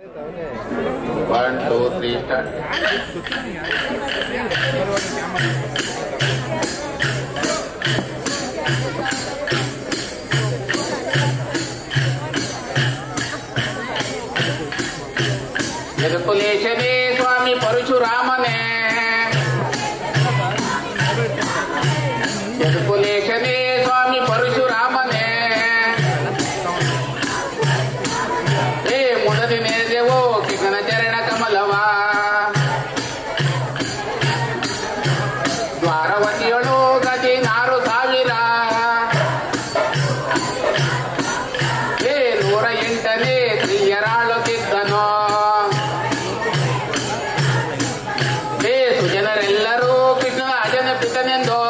1, 2, 3 start. ಯದುಕುಲೇಶನೇ ಸ್ವಾಮಿ ಪರಶುರಾಮನೇ, ಯದುಕುಲೇಶನೇ ಸ್ವಾಮಿ ಪರಶುರಾಮನೇ, ಹೇ ಮುದದಿ ನೇರ್ಯವೋ ಕಿಗನ ಚರಣ ಕಮಲವ, ದ್ವಾರವತಿಯಳು ಗಜ 6,000, ಹೇ 108ನೇ ಸ್ತ್ರೀಯರಾಳುತ್ತಿದ್ದನೋ, ಹೇ ಸುಜನರೆಲ್ಲರೂ ಕೃಷ್ಣ ಅಜನ ಪಿತನೆಂದೋ,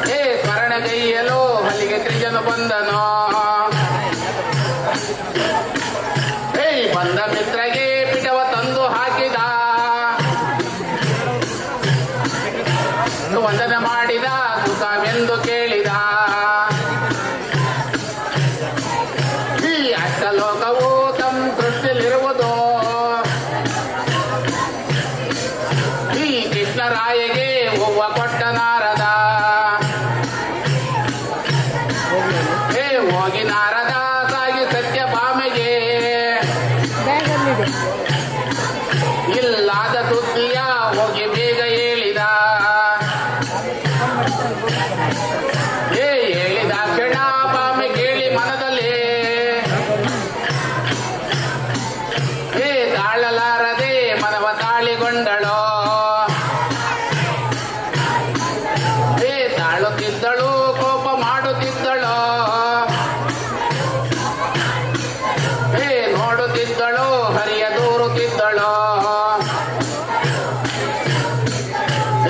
ಹೇ ಸ್ಮರಣಗೈಯಲು ಹಲಿಗೆ ತ್ರಿಜನು ಬಂದನೋ, ಹೇ ಬಂದ ಮಿತ್ರಗೆ ಪಿಟವ ತಂದು ಹಾಕಿದ, ವಂದನ ಮಾಡಿದ ಸುಖವೆಂದು ಕೇಳಿದ, ಈ ಅಷ್ಟಲೋಕವು ತಮ್ಮ ಸೃಷ್ಟಿಲಿರುವುದು, ಈ ಕೃಷ್ಣರಾಯಗೆ ಹೂವ ಕೊಟ್ಟ ನಾರದ, ಹೇ ಹೋಗಿ ನಾರದ ಸಾಗಿ ಸತ್ಯಭಾಮೆಗೆ, ಇಲ್ಲಾದ ಸುದ್ದಿಯ ಹೋಗಿ ಬೇಗ ಹೇಳಿದ, ಹೇ ಹೇಳಿದ ಕ್ಷಣ ಭಾಮೆ ಕೇಳಿ ಮನದಲ್ಲಿ, ಹೇ ತಾಳಲಾರದೆ ಮನವ ತಾಳಿಗೊಂಡಳೋ, ಹೇ ತಾಳುತ್ತಿದ್ದಳು ಕೋಪ ಮಾಡುತ್ತಿದ್ದಳೋ, ಹೇ ನೋಡುತ್ತಿದ್ದಳು ಹರಿಯ ದೂರುತ್ತಿದ್ದಳೋ,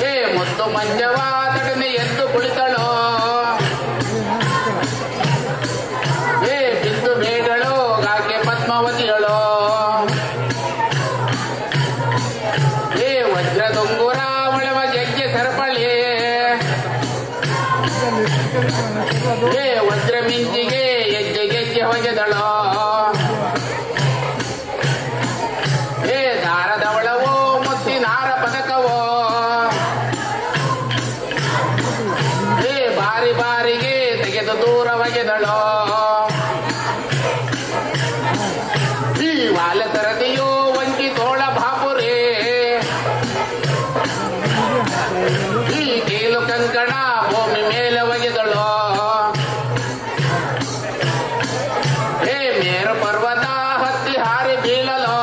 ಹೇ ಮುದ್ದು ಮಂಜವ ತಡನೆ ಎದ್ದು ಕುಳಿತಳೋ, ಹೇ ಬಿದ್ದು ಬೇಡಳು ಗಾಕೆ ಪದ್ಮಾವತಿಯಳೋ, ಹೇ ವಜ್ರ ದುಂಗುರ ಒಳವ ಗೆಜ್ಜೆ ಸರಪಳಿ, ಹೇ ವಜ್ರ ಮಿಂಚಿಗೆ ಹೆಜ್ಜೆ ಗೆಜ್ಜೆ ಹೊಗೆದಳೋ, ಹೇ ದಾರದವಳವೋ ಮುತ್ತಿನಾರ ಪದಕವೋ, ಹೇ ಬಾರಿ ಬಾರಿಗೆ ತೆಗೆದು ದೂರ ಒಗೆದಳೋ, ಈ ವಾಲ ಸರದಿಯೋ ವಂಕಿ ತೋಳ ಬಾಪುರೇ, ಈ ಕೀಲು ಕಂಕಣ ಭೂಮಿ ಮೇಲೆ ಒಗೆದಳೋ, ಹೇ ಮೇರು ಪರ್ವತ ಹತ್ತಿ ಹಾರಿ ಬೀಳಲೋ,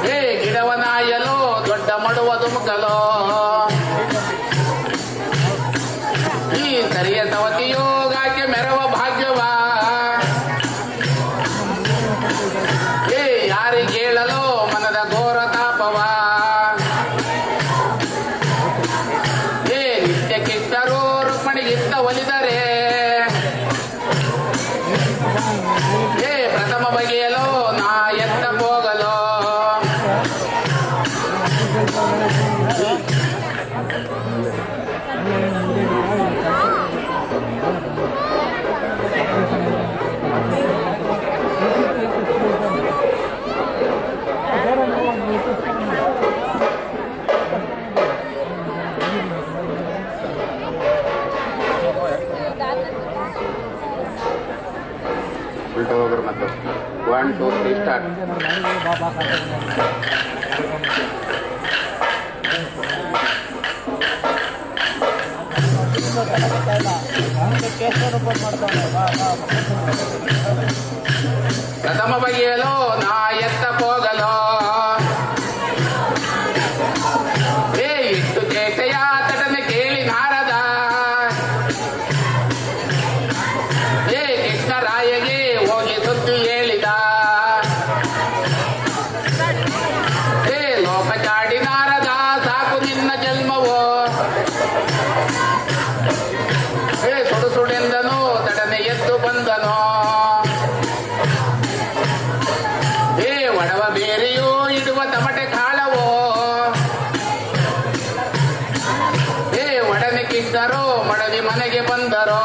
ಹೇ ಗಿಡವನಾಯಲು ದೊಡ್ಡ ಮಡುವ ದುಮುಕಲೋ, ಈ ಸರಿಯ ಸವತಿಯೋ ಗಾಕೆ ಮೆರವ ಭಾಗ್ಯವ, ಹೇ ಯಾರಿಗೇಳಲೋ ಮನದ ಘೋರ ತಾಪವ, ಹೇ ನಿತ್ಯ ಕಿತ್ತರೂ ರುಕ್ಮಣಿಗಿತ್ತ ಒಲಿದರೆ, ಹೇ ಪ್ರಥಮ ಬಗೆಯಲೋ ನಾ ಎತ್ತ ಹೋಗಲೋ, ಉಲ್ಟಾ ಹೋಗ್ರಿ ಮತ್ತು 1, 2, 3 ಸ್ಟಾರ್ಟ್. ಪ್ರಥಮ ಬಗೆಯಲು ನಾ ಎತ್ತ ಹೋಗಲೋ, ಹೇ ಇಟ್ಟು ಚೇತೆಯ ತಟನೆ ಕೇಳಿ ನಾರದ, ಹೇ ಕೃಷ್ಣರಾಯಗೆ ಹೋಗಿ ಸುದ್ದಿ ಹೇಳಿದ, ಹೇ ಲೋಕ ಚಾಡಿ ನಾರದ ಸಾಕು ನಿನ್ನ ಜನ್ಮವೋ, ಹೇ ಸುಡು ಸುಡೆಂದನು ತಡನೆ ಎದ್ದು ಬಂದನೋ, ಹೇ ಒಡವ ಬೇರೆಯೋ ಇಡುವ ತಮಟೆ ಕಾಳವೋ, ಹೇ ಒಡನೆ ಕಿದ್ದರೋ ಮಡದಿ ಮನೆಗೆ ಬಂದರೋ,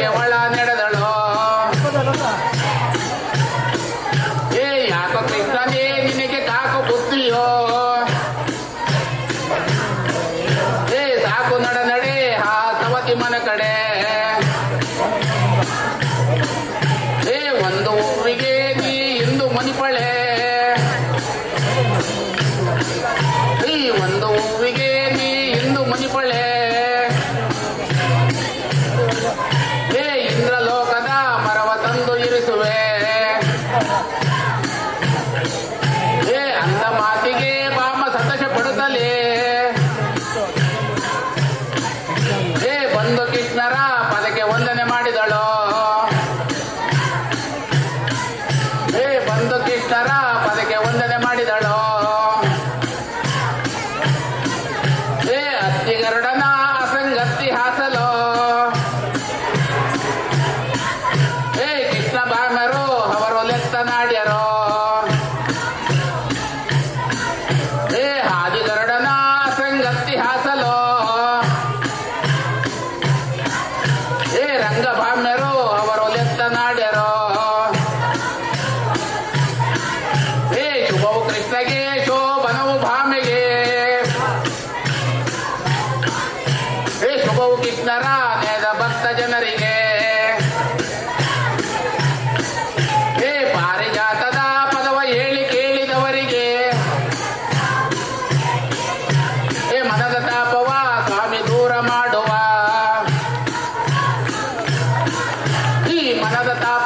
ಒಳ ನಡೆದಳು. ಯಾಕೋ ಕೃಷ್ಣನೇ ನಿನಗೆ ಕಾಕು ಬುದ್ಧಿಯೋ, ಸಾಕು ನಡ ನಡೆ ಹಾ ಸವತಿ ಮನ ಕಡೆ. ಒಂದು ಹೂವಿಗೆ ನೀ ಇಂದು ಮುನಿಪಳೆ, ಒಂದು ಹೂವಿಗೆ ನೀ ಇಂದು ಮುನಿಪಳೆ. ಇಂದ್ರಲೋಕದ ಮರವ ತಂದು ಇರಿಸುವೆ. ಅಂದ ಮಾತಿಗೆ ಬಾಮ ಸಂತೋಷ ಪಡುತ್ತಲೇ. ಬಂದು ಕೃಷ್ಣರ ಪದಕ್ಕೆ ವಂದನೆ ಮಾಡಿದಳು. ಬಂದು ಕೃಷ್ಣರ ಪದಕ್ಕೆ ವಂದನೆ ಮಾಡಿದಳು. ಅತ್ತಿಗರುಡನ ಅಸಂಗತಿ ಹಾಸಲು. ಕೃಷ್ಣ ಬಾಮರು ಅವರು ಲೆತ್ತ ನಾಡ್ಯರು. ಹಾದಿಗರುಡನ ಅಸಂಗತಿ ಹಾಸಲು. ರಂಗಭಾಮ್ಯರು ಅವರು ಲೆತ್ತ ನಾಡ್ಯರು. ಶುಭವು ಕೃಷ್ಣಗೆ ಶೋಭನವು ಭಾಮೆಗೆ. ಶುಭವು ಕೃಷ್ಣರ ನೇದ ಭಕ್ತ ಜನರಿಗೆ. ಪಾರಿಜಾತದ ಪದವ ಹೇಳಿ ಕೇಳಿದವರಿಗೆ. ಮನದ ತಾಪವ ಸ್ವಾಮಿ ದೂರ ಮಾಡುವ. ಈ ಮನದ ತಾಪ